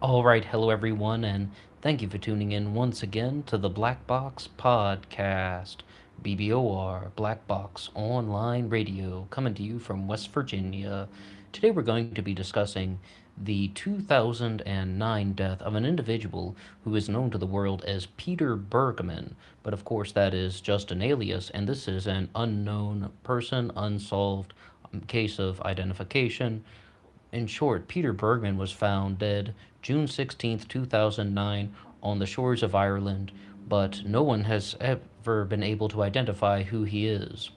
All right, hello everyone, and thank you for tuning in once again to the Black Box Podcast, BBOR, Black Box Online Radio, coming to you from West Virginia. Today we're going to be discussing the 2009 death of an individual who is known to the world as Peter Bergmann, but of course that is just an alias, and this is an unknown person, unsolved case of identification. In short, Peter Bergmann was found dead June 16th, 2009, on the shores of Ireland, but no one has ever been able to identify who he is.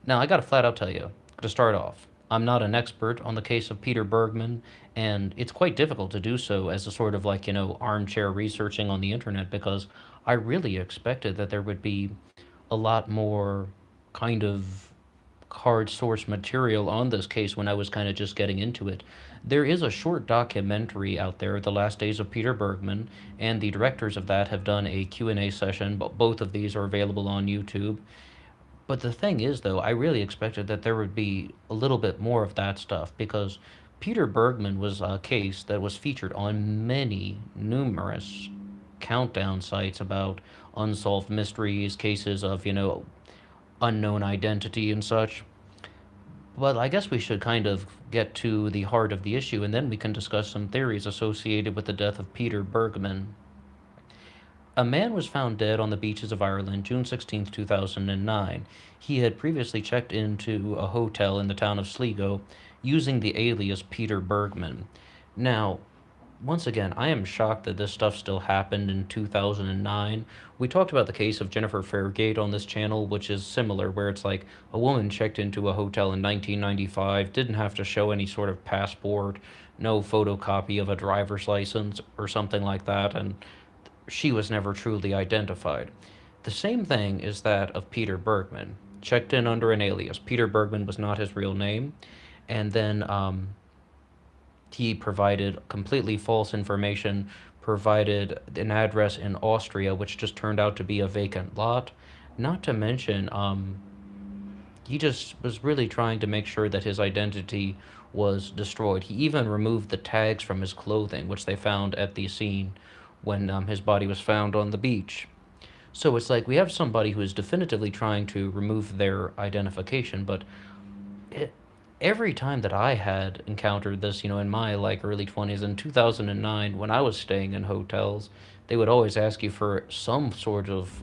Now, I gotta flat out tell you, to start off, I'm not an expert on the case of Peter Bergman, and it's quite difficult to do so as a sort of armchair researching on the internet because I really expected that there would be a lot more kind of hard source material on this case when I was kind of just getting into it. There is a short documentary out there, The Last Days of Peter Bergman, and the directors of that have done a Q&A session, but both of these are available on YouTube. But the thing is, though, I really expected that there would be a little bit more of that stuff because Peter Bergman was a case that was featured on many, numerous countdown sites about unsolved mysteries, cases of, unknown identity and such. Well, I guess we should kind of get to the heart of the issue, and then we can discuss some theories associated with the death of Peter Bergman. A man was found dead on the beaches of Ireland June 16th, 2009. He had previously checked into a hotel in the town of Sligo using the alias Peter Bergman. Now, once again, I am shocked that this stuff still happened in 2009. We talked about the case of Jennifer Fairgate on this channel, which is similar, where it's like a woman checked into a hotel in 1995, didn't have to show any sort of passport, no photocopy of a driver's license or something like that, and she was never truly identified. The same thing is that of Peter Bergman. Checked in under an alias. Peter Bergman was not his real name, and then he provided completely false information, provided an address in Austria, which just turned out to be a vacant lot. Not to mention, he just was really trying to make sure that his identity was destroyed. He even removed the tags from his clothing, which they found at the scene when his body was found on the beach. So it's like we have somebody who is definitively trying to remove their identification, but it, every time that I had encountered this, in my early 20s in 2009 when I was staying in hotels, they would always ask you for some sort of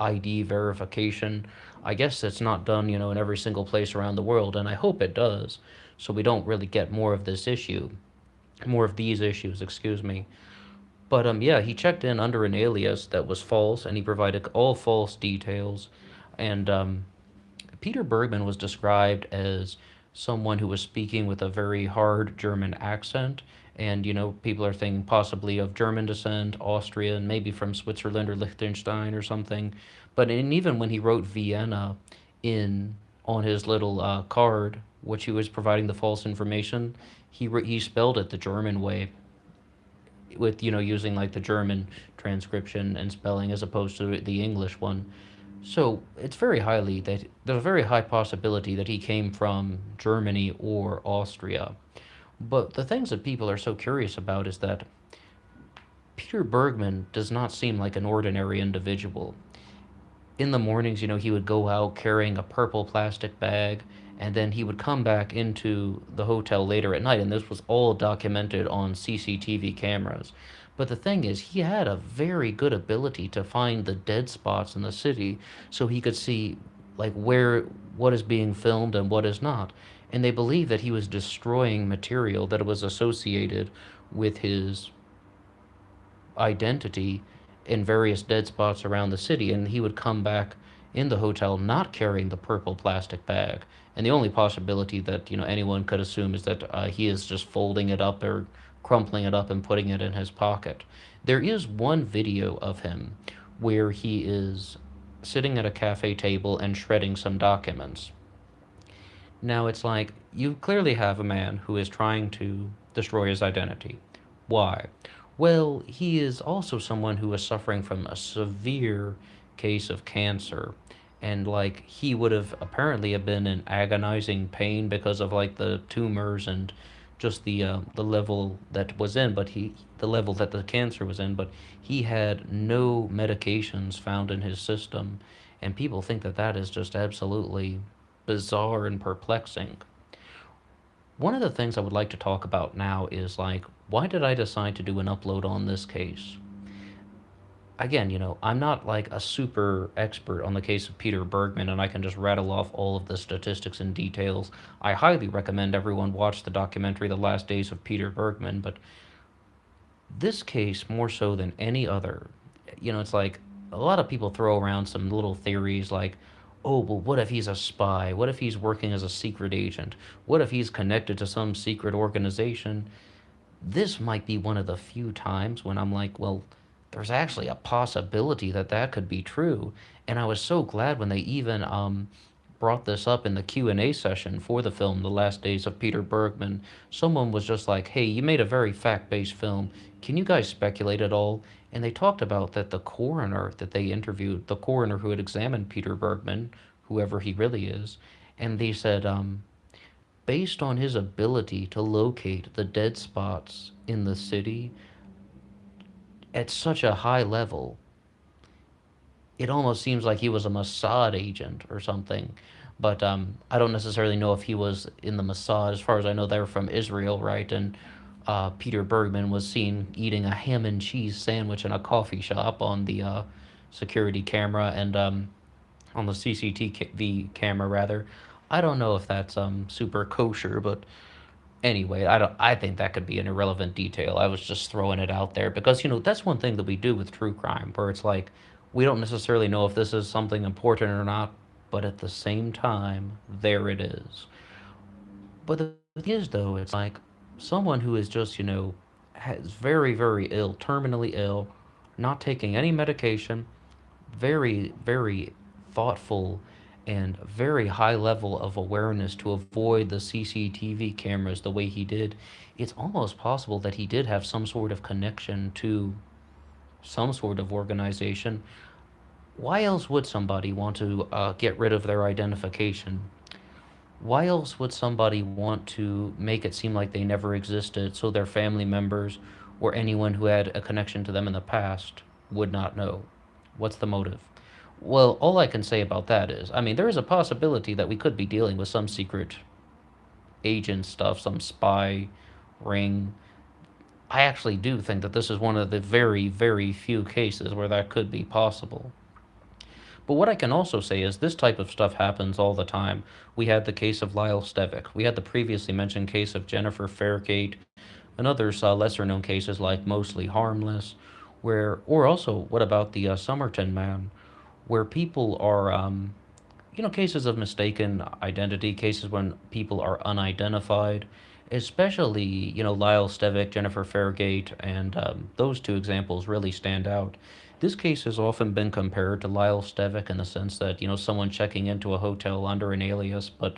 ID verification. I guess it's not done, in every single place around the world, and I hope it does, so we don't really get more of these issues, excuse me. But yeah, he checked in under an alias that was false, and he provided all false details. And Peter Bergman was described as someone who was speaking with a very hard German accent. And, people are thinking possibly of German descent, Austrian, maybe from Switzerland or Liechtenstein or something. But even when he wrote Vienna in on his little card, which he was providing the false information, he spelled it the German way with using like the German transcription and spelling as opposed to the English one. So it's very highly that there's a very high possibility that he came from Germany or Austria. But the things that people are so curious about is that Peter Bergman does not seem like an ordinary individual. In the mornings, he would go out carrying a purple plastic bag, and then he would come back into the hotel later at night, and this was all documented on CCTV cameras. But the thing is, he had a very good ability to find the dead spots in the city so he could see like what is being filmed and what is not. And they believe that he was destroying material that was associated with his identity in various dead spots around the city, and he would come back in the hotel not carrying the purple plastic bag. And the only possibility that anyone could assume is that he is just folding it up or crumpling it up and putting it in his pocket. There is one video of him where he is sitting at a cafe table and shredding some documents. Now it's like you clearly have a man who is trying to destroy his identity. Why? Well, he is also someone who is suffering from a severe case of cancer. And like he would have apparently have been in agonizing pain because of like the tumors and just the level that was in, but the level that the cancer was in, but he had no medications found in his system, and people think that that is just absolutely bizarre and perplexing. One of the things I would like to talk about now is like, why did I decide to do an upload on this case? Again, I'm not like a super expert on the case of Peter Bergman and I can just rattle off all of the statistics and details. I highly recommend everyone watch the documentary The Last Days of Peter Bergman, but this case, more so than any other, it's like a lot of people throw around some little theories like, oh, well, what if he's a spy? What if he's working as a secret agent? What if he's connected to some secret organization? This might be one of the few times when I'm like, well, there's actually a possibility that that could be true. And I was so glad when they even brought this up in the Q&A session for the film The Last Days of Peter Bergman. Someone was just like, hey, you made a very fact-based film. Can you guys speculate at all? And they talked about that the coroner that they interviewed, the coroner who had examined Peter Bergman, whoever he really is, and they said, based on his ability to locate the dead spots in the city at such a high level, it almost seems like he was a Mossad agent or something. But I don't necessarily know if he was in the Mossad. As far as I know, they're from Israel, right? And Peter Bergman was seen eating a ham and cheese sandwich in a coffee shop on the security camera and on the CCTV camera, rather. I don't know if that's super kosher, but anyway, I think that could be an irrelevant detail. I was just throwing it out there because that's one thing that we do with true crime, where it's like we don't necessarily know if this is something important or not, but at the same time, there it is. But the thing is, though, it's like someone who is just has very very ill, terminally ill, not taking any medication, very, very thoughtful and very high level of awareness to avoid the CCTV cameras the way he did. It's almost possible that he did have some sort of connection to some sort of organization. Why else would somebody want to get rid of their identification? Why else would somebody want to make it seem like they never existed so their family members or anyone who had a connection to them in the past would not know? What's the motive? Well, all I can say about that is, I mean, there is a possibility that we could be dealing with some secret agent stuff, some spy ring. I actually do think that this is one of the very, very few cases where that could be possible. But what I can also say is this type of stuff happens all the time. We had the case of Lyle Stevick. We had the previously mentioned case of Jennifer Fairgate, and others lesser known cases like Mostly Harmless, or also, what about the Somerton man, where people are, cases of mistaken identity, cases when people are unidentified, especially, Lyle Stevick, Jennifer Fairgate, and those two examples really stand out. This case has often been compared to Lyle Stevick in the sense that, someone checking into a hotel under an alias, but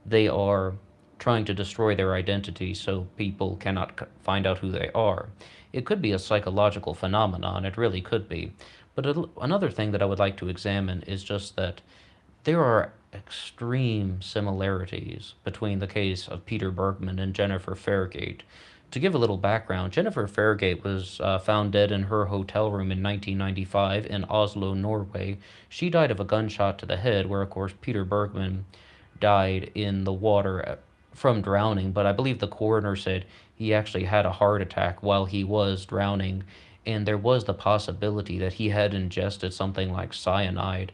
they are trying to destroy their identity so people cannot find out who they are. It could be a psychological phenomenon, it really could be. But another thing that I would like to examine is just that there are extreme similarities between the case of Peter Bergman and Jennifer Fairgate. To give a little background, Jennifer Fairgate was found dead in her hotel room in 1995 in Oslo, Norway. She died of a gunshot to the head, where, of course, Peter Bergman died in the water from drowning, but I believe the coroner said he actually had a heart attack while he was drowning, and there was the possibility that he had ingested something like cyanide.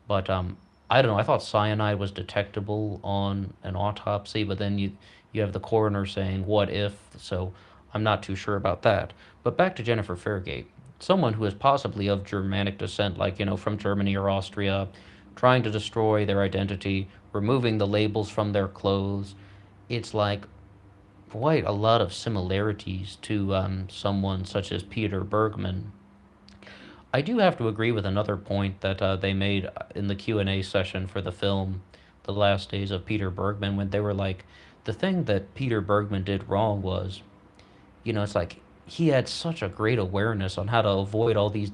But I don't know. I thought cyanide was detectable on an autopsy, but then you have the coroner saying, "What if?" So I'm not too sure about that. But back to Jennifer Fairgate, someone who is possibly of Germanic descent, like from Germany or Austria, trying to destroy their identity, removing the labels from their clothes. It's like quite a lot of similarities to someone such as Peter Bergman. I do have to agree with another point that they made in the Q&A session for the film, The Last Days of Peter Bergman, when they were like, the thing that Peter Bergman did wrong was, it's like he had such a great awareness on how to avoid all these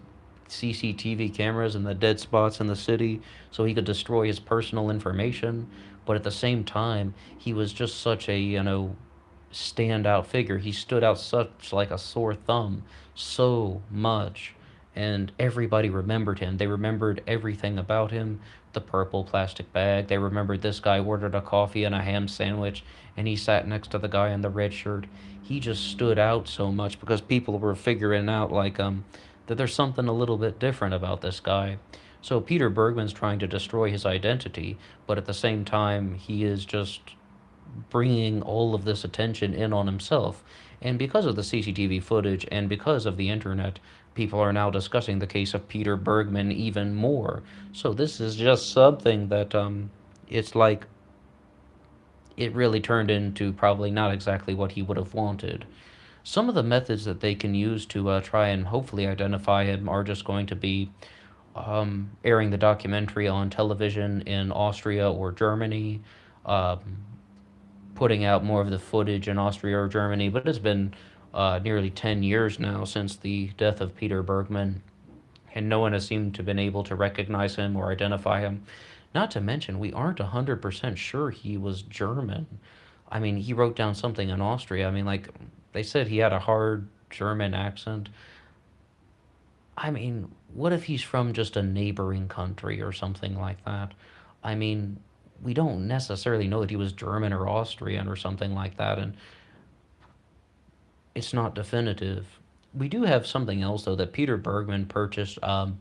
CCTV cameras and the dead spots in the city so he could destroy his personal information. But at the same time, he was just such a, standout figure. He stood out such like a sore thumb so much, and everybody remembered him. They remembered everything about him. The purple plastic bag. They remembered this guy ordered a coffee and a ham sandwich, and he sat next to the guy in the red shirt. He just stood out so much because people were figuring out that there's something a little bit different about this guy. So Peter Bergman's trying to destroy his identity, but at the same time he is just bringing all of this attention in on himself. And because of the CCTV footage and because of the internet, people are now discussing the case of Peter Bergman even more. So this is just something that it's like it really turned into probably not exactly what he would have wanted. Some of the methods that they can use to try and hopefully identify him are just going to be airing the documentary on television in Austria or Germany, um, putting out more of the footage in Austria or Germany, but it's been nearly 10 years now since the death of Peter Bergman, and no one has seemed to have been able to recognize him or identify him. Not to mention, we aren't 100% sure he was German. I mean, he wrote down something in Austria. I mean, like, they said he had a hard German accent. I mean, what if he's from just a neighboring country or something like that? I mean, we don't necessarily know that he was German or Austrian or something like that, and it's not definitive. We do have something else, though, that Peter Bergman purchased a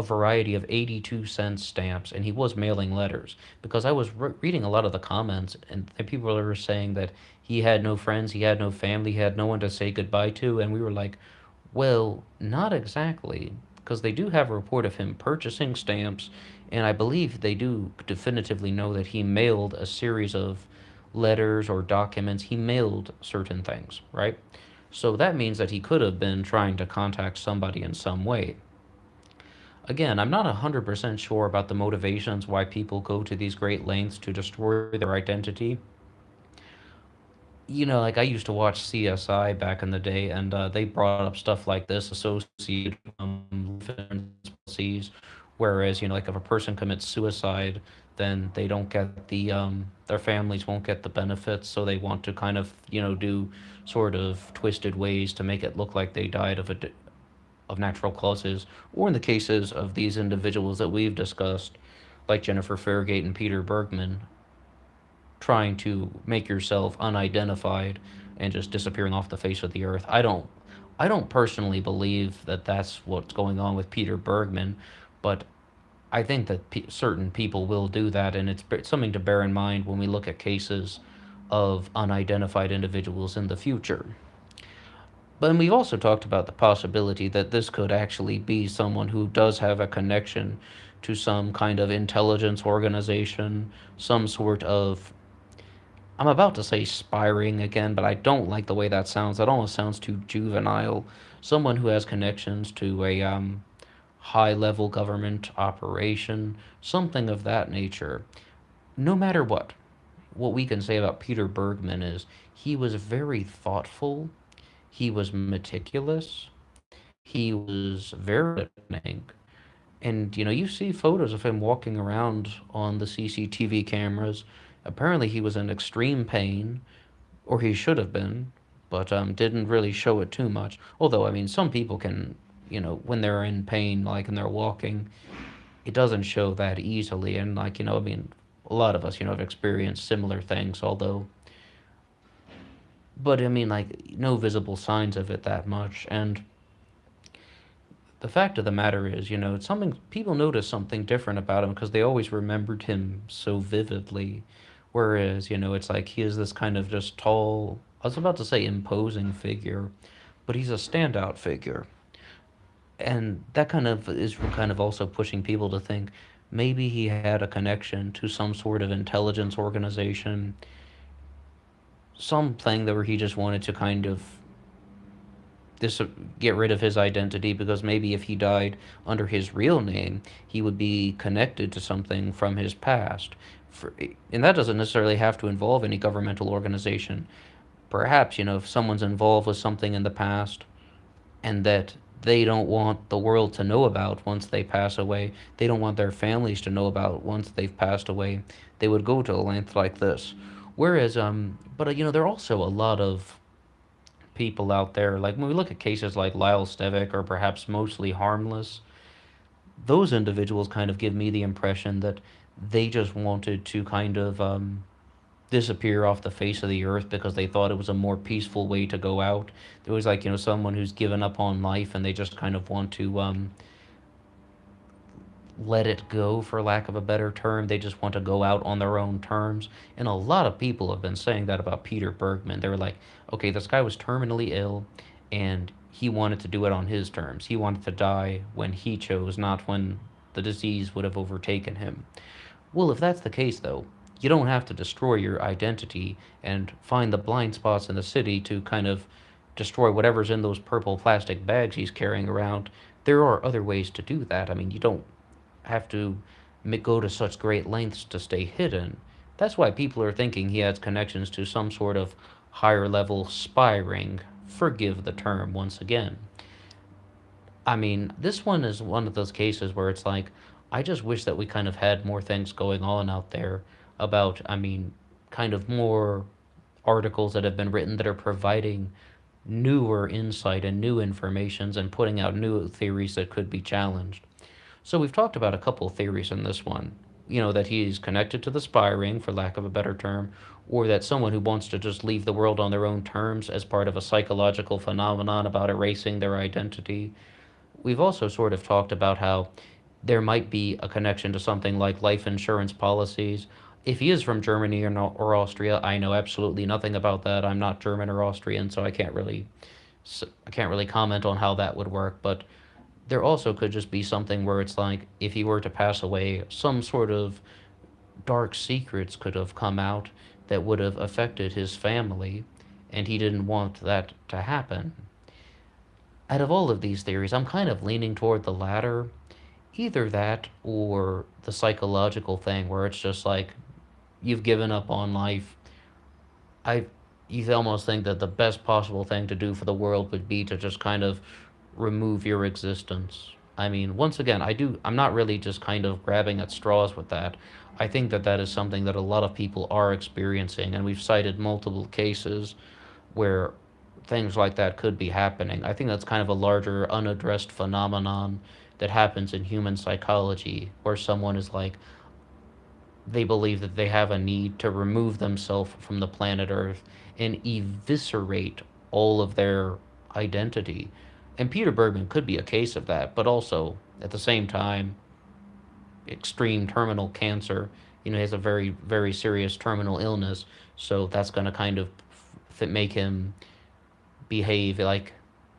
variety of 82-cent stamps, and he was mailing letters. Because I was reading a lot of the comments, and people were saying that he had no friends, he had no family, he had no one to say goodbye to, and we were like, well, not exactly, because they do have a report of him purchasing stamps, and I believe they do definitively know that he mailed a series of letters or documents. He mailed certain things, right? So that means that he could have been trying to contact somebody in some way. Again, I'm not 100% sure about the motivations why people go to these great lengths to destroy their identity. Like I used to watch CSI back in the day, and they brought up stuff like this associated policies. Whereas, like if a person commits suicide, then they don't get their families won't get the benefits, so they want to kind of, do sort of twisted ways to make it look like they died of natural causes, or in the cases of these individuals that we've discussed, like Jennifer Fairgate and Peter Bergman, trying to make yourself unidentified and just disappearing off the face of the earth. I don't personally believe that that's what's going on with Peter Bergman, but I think that certain people will do that, and it's something to bear in mind when we look at cases of unidentified individuals in the future. But we've also talked about the possibility that this could actually be someone who does have a connection to some kind of intelligence organization, some sort of, I'm about to say spiring again, but I don't like the way that sounds. That almost sounds too juvenile. Someone who has connections to a high level government operation, something of that nature. No matter what we can say about Peter Bergman is he was very thoughtful, he was meticulous, he was very good at planning. And you see photos of him walking around on the CCTV cameras. Apparently, he was in extreme pain, or he should have been, but didn't really show it too much. Although, I mean, some people can, when they're in pain, like and they're walking, it doesn't show that easily. And like, I mean, a lot of us, have experienced similar things. Although, but I mean, like, no visible signs of it that much. And the fact of the matter is, it's something people notice something different about him because they always remembered him so vividly. Whereas, it's like he is this kind of just tall, I was about to say imposing figure, but he's a standout figure. And that kind of is kind of also pushing people to think maybe he had a connection to some sort of intelligence organization, something that where he just wanted to kind of this get rid of his identity because maybe if he died under his real name, he would be connected to something from his past. For, and that doesn't necessarily have to involve any governmental organization. Perhaps, if someone's involved with something in the past and that they don't want the world to know about once they pass away, they don't want their families to know about once they've passed away, they would go to a length like this. Whereas, there are also a lot of people out there, like when we look at cases like Lyle Stevick or perhaps Mostly Harmless, those individuals kind of give me the impression that they just wanted to kind of disappear off the face of the earth because they thought it was a more peaceful way to go out. There was like, someone who's given up on life and they just kind of want to let it go, for lack of a better term. They just want to go out on their own terms. And a lot of people have been saying that about Peter Bergman. They were like, okay, this guy was terminally ill and he wanted to do it on his terms. He wanted to die when he chose, not when the disease would have overtaken him. Well, if that's the case, though, you don't have to destroy your identity and find the blind spots in the city to kind of destroy whatever's in those purple plastic bags he's carrying around. There are other ways to do that. I mean, you don't have to go to such great lengths to stay hidden. That's why people are thinking he has connections to some sort of higher level spy ring. Forgive the term once again. I mean, this one is one of those cases where it's like, I just wish that we kind of had more things going on out there about, kind of more articles that have been written that are providing newer insight and new informations and putting out new theories that could be challenged. So we've talked about a couple theories in this one. That he's connected to the spy ring, for lack of a better term, or that someone who wants to just leave the world on their own terms as part of a psychological phenomenon about erasing their identity. We've also sort of talked about how there might be a connection to something like life insurance policies. If he is from Germany or Austria, I know absolutely nothing about that. I'm not German or Austrian, so I can't really comment on how that would work. But there also could just be something where it's like, if he were to pass away, some sort of dark secrets could have come out that would have affected his family, and he didn't want that to happen. Out of all of these theories, I'm kind of leaning toward the latter. Either that or the psychological thing where it's just like, you've given up on life. I You almost think that the best possible thing to do for the world would be to just kind of remove your existence. I mean, once again, I'm not really just kind of grabbing at straws with that. I think that that is something that a lot of people are experiencing, and we've cited multiple cases where things like that could be happening. I think that's kind of a larger unaddressed phenomenon that happens in human psychology, where someone is like, they believe that they have a need to remove themselves from the planet Earth and eviscerate all of their identity. And Peter Bergman could be a case of that, but also at the same time, extreme terminal cancer. He has a very, very serious terminal illness, so that's going to kind of make him behave like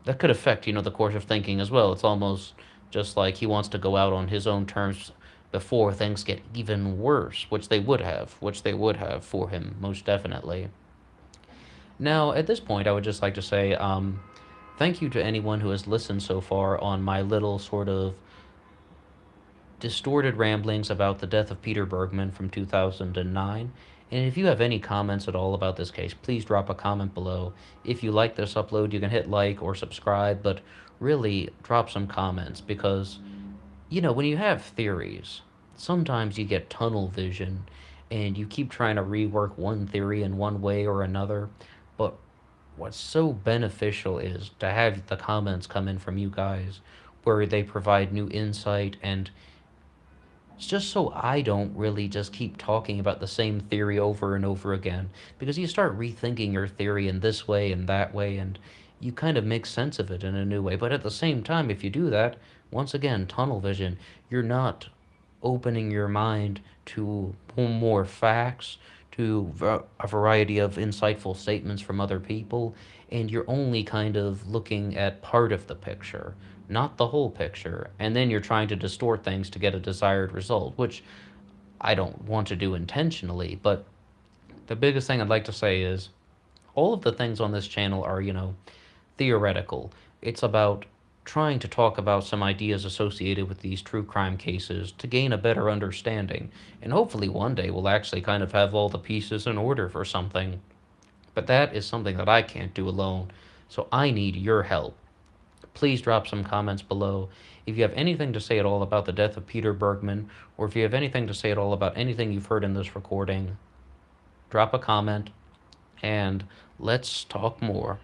that could affect, the course of thinking as well. It's almost just like he wants to go out on his own terms before things get even worse, which they would have for him, most definitely. Now, at this point, I would just like to say thank you to anyone who has listened so far on my little sort of distorted ramblings about the death of Peter Bergman from 2009. And if you have any comments at all about this case, please drop a comment below. If you like this upload, you can hit like or subscribe, but really drop some comments because, when you have theories, sometimes you get tunnel vision and you keep trying to rework one theory in one way or another. But what's so beneficial is to have the comments come in from you guys where they provide new insight, and it's just so I don't really just keep talking about the same theory over and over again. Because you start rethinking your theory in this way and that way, and you kind of make sense of it in a new way. But at the same time, if you do that, once again, tunnel vision, you're not opening your mind to more facts, to a variety of insightful statements from other people, and you're only kind of looking at part of the picture, not the whole picture. And then you're trying to distort things to get a desired result, which I don't want to do intentionally. But the biggest thing I'd like to say is all of the things on this channel are, theoretical. It's about trying to talk about some ideas associated with these true crime cases to gain a better understanding. And hopefully one day we'll actually kind of have all the pieces in order for something. But that is something that I can't do alone. So I need your help. Please drop some comments below. If you have anything to say at all about the death of Peter Bergman, or if you have anything to say at all about anything you've heard in this recording, drop a comment, and let's talk more.